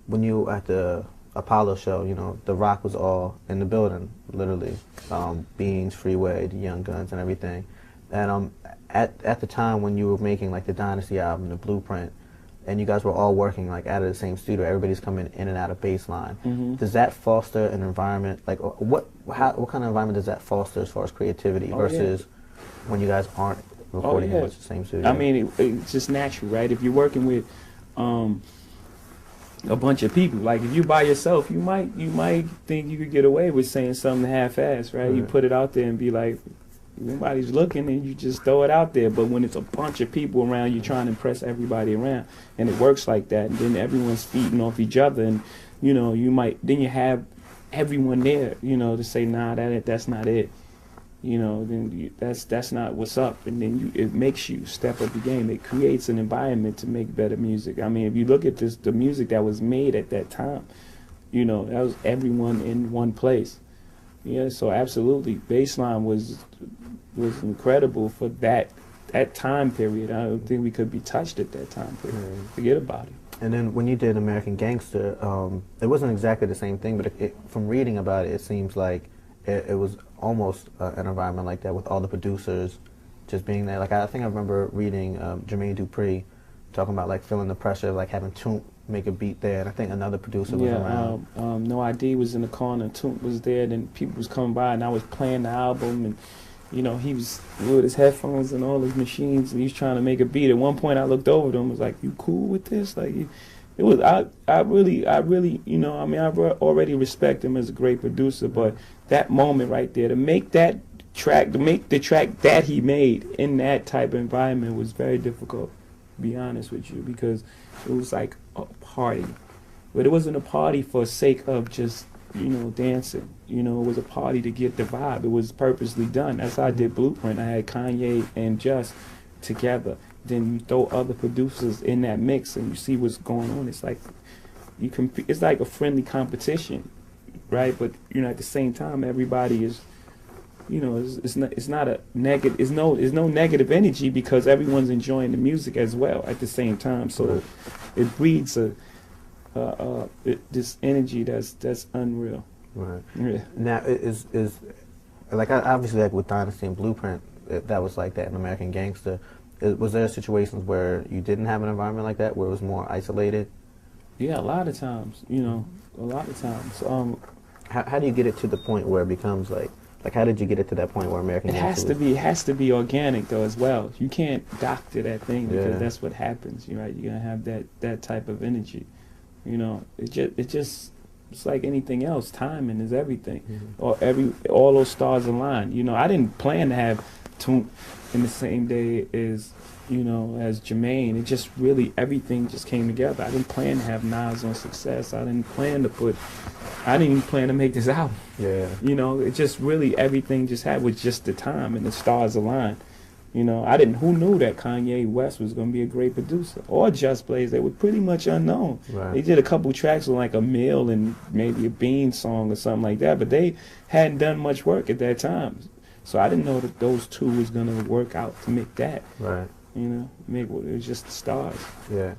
when you were at the Apollo show, you know, The Rock was all in the building, literally. Beans, Freeway, the Young Guns, and everything. And at the time when you were making like the Dynasty album, the Blueprint, and you guys were all working like out of the same studio, everybody's coming in and out of baseline. Does that foster an environment, like what kind of environment does that foster as far as creativity versus when you guys aren't recording in the same studio? I mean, it's just natural, right? If you're working with a bunch of people, like if you by yourself, you might think you could get away with saying something half-assed, right? You put it out there and be like, nobody's looking, and you just throw it out there. But when it's a bunch of people around, you're trying to impress everybody around, and it works like that. And then everyone's feeding off each other, and you know, you have everyone there, you know, to say, nah, that's not it. You know, then that's not what's up, and then it makes you step up the game. It creates an environment to make better music. I mean, if you look at the music that was made at that time, you know, that was everyone in one place. Yeah, so absolutely, baseline was incredible for that time period. I don't think we could be touched at that time period. Forget about it. And then when you did American Gangster, it wasn't exactly the same thing, but from reading about it, it seems like it was almost an environment like that with all the producers just being there. Like I think I remember reading Jermaine Dupri talking about like feeling the pressure of like having Toomp make a beat there, and I think another producer was around. No ID was in the corner, Toomp was there, then people was coming by, and I was playing the album, and you know, he was with his headphones and all his machines, and he was trying to make a beat. At one point I looked over to him and was like, you cool with this? Like, it was, I really, you know, I mean, I already respect him as a great producer, but that moment right there, to make that track, to make the track that he made in that type of environment was very difficult, to be honest with you, because it was like a party. But it wasn't a party for sake of just, you know, dancing. You know, it was a party to get the vibe. It was purposely done. That's how I did Blueprint. I had Kanye and Just together. Then you throw other producers in that mix and you see what's going on. It's like it's like a friendly competition, right? But you know, at the same time, everybody is, you know, it's not a negative. It's no negative energy because everyone's enjoying the music as well at the same time. So it breeds this energy that's unreal. Right. Yeah. Now is like obviously like with Dynasty and Blueprint, that was like that in American Gangster. Was there situations where you didn't have an environment like that, where it was more isolated? Yeah, a lot of times. You know, a lot of times. How do you get it to the point where it becomes like how did you get it to that point where American Gangster it has to be organic though as well. You can't doctor that thing because that's what happens. You're right. You're gonna have that type of energy. You know, it's like anything else. Timing is everything. Or all those stars align. You know, I didn't plan to have Toomp in the same day as, you know, as Jermaine. It just really, everything just came together. I didn't plan to have Nas on Success. I didn't even plan to make this album. Yeah. You know, it just really, everything just happened with just the time and the stars aligned. You know, who knew that Kanye West was going to be a great producer? Or Just Blaze, they were pretty much unknown. Right. They did a couple tracks with like a Mill and maybe a Bean song or something like that, but they hadn't done much work at that time. So I didn't know that those two was going to work out to make that. Right. You know, it was just the stars. Yeah.